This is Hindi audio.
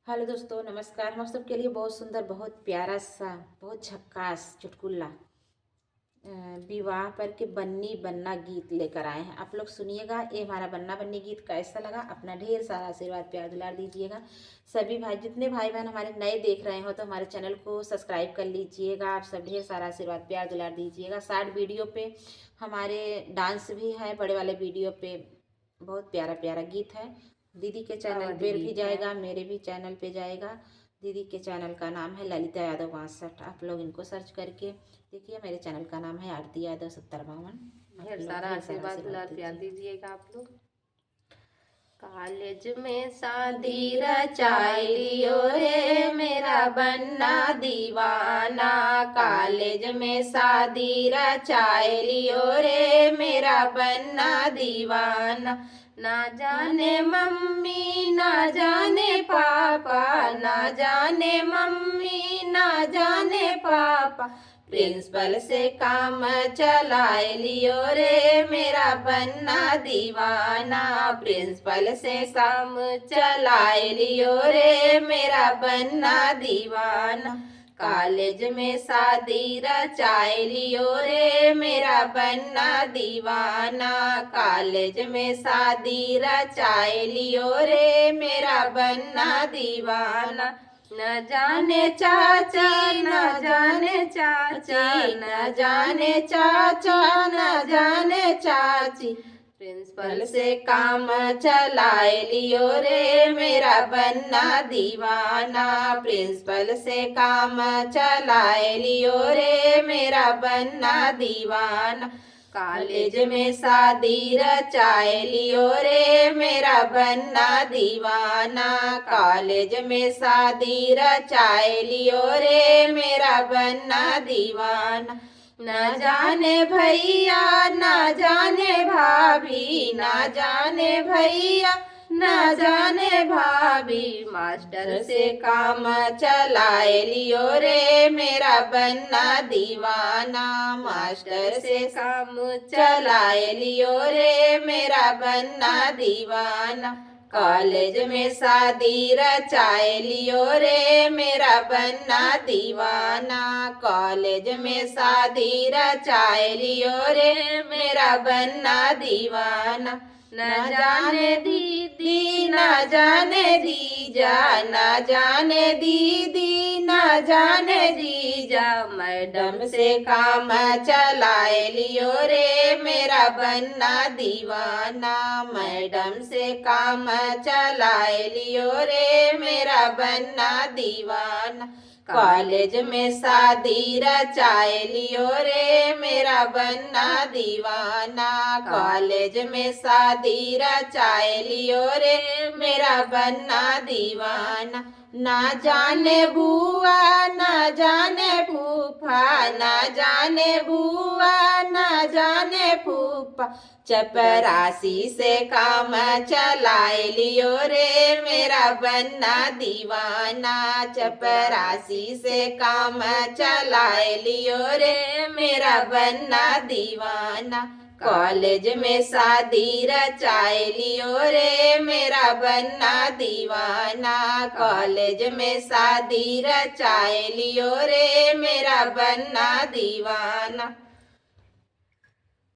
हेलो दोस्तों, नमस्कार। हम सबके लिए बहुत सुंदर, बहुत प्यारा सा, बहुत झक्कास चुटकुला विवाह पर के बन्नी बन्ना गीत लेकर आए हैं। आप लोग सुनिएगा। ये हमारा बन्ना बन्नी गीत कैसा लगा, अपना ढेर सारा आशीर्वाद प्यार दुलार दीजिएगा। सभी भाई, जितने भाई बहन हमारे नए देख रहे हो तो हमारे चैनल को सब्सक्राइब कर लीजिएगा। आप सब ढेर सारा आशीर्वाद प्यार दुलार दीजिएगा। शॉर्ट वीडियो पे हमारे डांस भी है, बड़े वाले वीडियो पे बहुत प्यारा प्यारा गीत है। दीदी के चैनल पे भी जाएगा, मेरे भी चैनल पे जाएगा। दीदी के चैनल का नाम है ललिता यादव 62। आप लोग इनको सर्च करके देखिए। मेरे चैनल का नाम है आरती यादव 7052। ढेर सारा आशीर्वाद दुलार प्यार दीजिएगा आप लोग। कॉलेज में शादी रचाई लियो रे मेरा बन्ना दीवाना। कॉलेज में शादी रचाई लियो रे मेरा बन्ना दीवाना। ना जाने मम्मी ना जाने पापा, ना जाने मम्मी ना जाने पापा, प्रिंसिपल से काम चलाए लियो रे मेरा बन्ना दीवाना। प्रिंसिपल से काम चलाए लियो रे मेरा बन्ना दीवाना। कॉलेज में शादी रचाए लियो रे मेरा बन्ना दीवाना। कॉलेज में शादी रचाए लियो रे मेरा बन्ना दीवाना। न जाने चाची न जाने चाची, न जाने चाचा न जाने चाची, प्रिंसिपल से काम चलाए लियो रे मेरा बन्ना दीवाना। प्रिंसिपल से काम चलाए लियो रे मेरा बन्ना दीवाना। कॉलेज में शादी रचाए लियो रे मेरा बन्ना दीवाना। कॉलेज में शादी रचाए लियो रे मेरा बन्ना दीवाना। न जाने भैया न जाने भाभी, न जाने भैया न जाने भाभी, मास्टर से काम चलाए लियो रे मेरा बन्ना दीवाना। मास्टर से काम चलाए लियो रे मेरा बन्ना दीवाना। कॉलेज में शादी रचाए लियो रे मेरा बन्ना दीवाना। कॉलेज में शादी रचाए लियो रे मेरा बन्ना दीवाना। न जाने दीदी न जाने दीजा, न जाने दीदी न जाने दीजा, मैडम से काम चलाए लियो रे मेरा बन्ना दीवाना। मैडम से काम चलाए लियो रे मेरा बन्ना दीवाना। कॉलेज में शादी रचाए लियो रे मेरा बन्ना दीवाना। कॉलेज में शादी रचाए लियो रे मेरा बन्ना दीवाना। ना जाने बुआ ना जाने फूफा, ना जाने बुआ ना जाने फूफा, चपरासी से काम चलाए लियो रे मेरा बन्ना दीवाना। चपरासी से काम चलाए लियो रे मेरा बन्ना दीवाना। कॉलेज में शादी रचाए लियो रे मेरा बन्ना दीवाना। कॉलेज में शादी रचाए लियो रे मेरा बन्ना दीवाना।